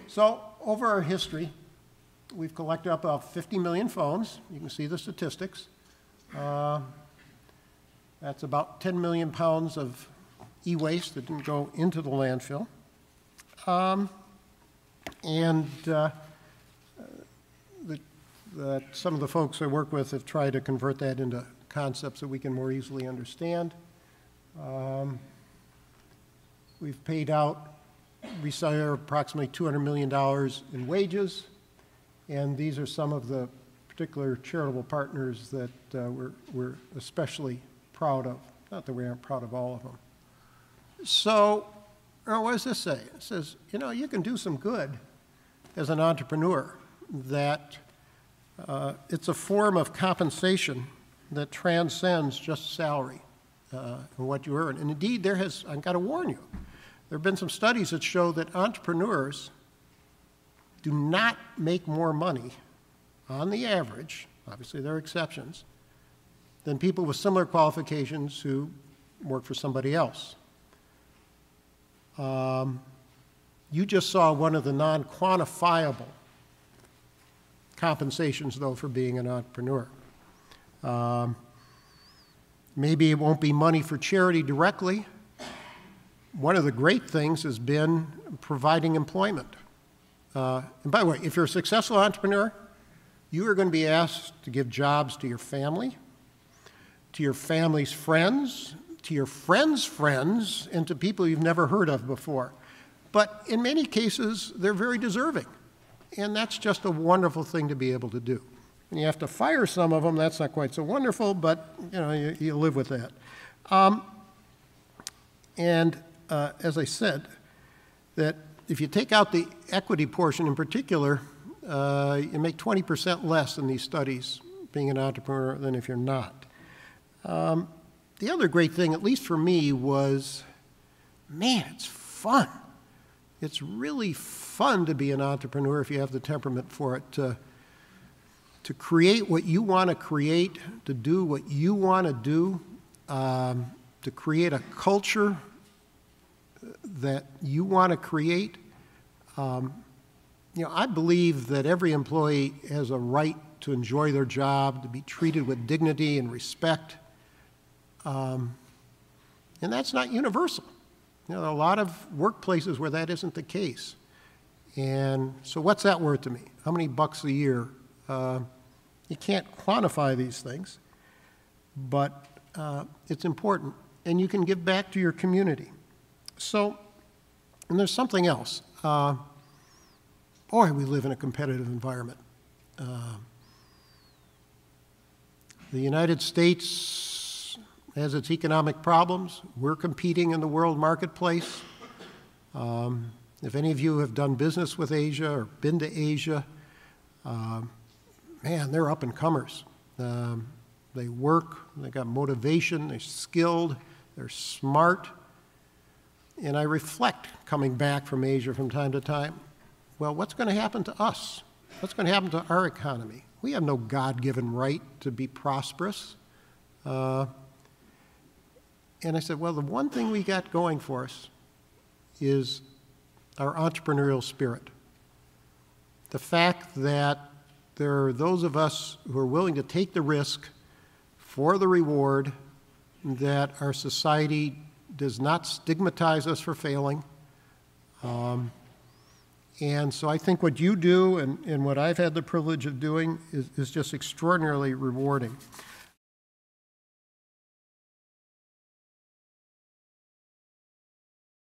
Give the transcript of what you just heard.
So over our history, we've collected up about 50 million phones. You can see the statistics. That's about 10 million pounds of e-waste that didn't go into the landfill. Some of the folks I work with have tried to convert that into concepts that we can more easily understand. We've paid out, approximately $200 million in wages, and these are some of the particular charitable partners that we're especially proud of. Not that we aren't proud of all of them. So, what does this say? It says, you know, you can do some good as an entrepreneur, that it's a form of compensation that transcends just salary and what you earn. And indeed, I've got to warn you, there have been some studies that show that entrepreneurs do not make more money on the average, obviously there are exceptions, than people with similar qualifications who work for somebody else. You just saw one of the non-quantifiable compensations, though, for being an entrepreneur. Maybe it won't be money for charity directly. One of the great things has been providing employment. And by the way, if you're a successful entrepreneur, you are going to be asked to give jobs to your family, to your family's friends, to your friends' friends, and to people you've never heard of before. But in many cases, they're very deserving. And that's just a wonderful thing to be able to do. And you have to fire some of them. That's not quite so wonderful, but you know, you live with that. As I said, that if you take out the equity portion in particular, you make 20% less in these studies being an entrepreneur than if you're not. The other great thing, at least for me, was, man, it's fun. It's really fun to be an entrepreneur if you have the temperament for it, to create what you want to create, to do what you want to do, to create a culture that you want to create. You know, I believe that every employee has a right to enjoy their job, to be treated with dignity and respect. And that's not universal. You know, there are a lot of workplaces where that isn't the case. And so what's that worth to me? How many bucks a year? You can't quantify these things, but it's important. And you can give back to your community. So, and there's something else. Boy, we live in a competitive environment. The United States has its economic problems. We're competing in the world marketplace. If any of you have done business with Asia or been to Asia, man, they're up and comers. They work, they got motivation, they're skilled, they're smart. And I reflect coming back from Asia from time to time, well, what's going to happen to us? What's going to happen to our economy? We have no God-given right to be prosperous. And I said, well, the one thing we got going for us is our entrepreneurial spirit. The fact that there are those of us who are willing to take the risk for the reward, that our society does not stigmatize us for failing. And so I think what you do and what I've had the privilege of doing is just extraordinarily rewarding.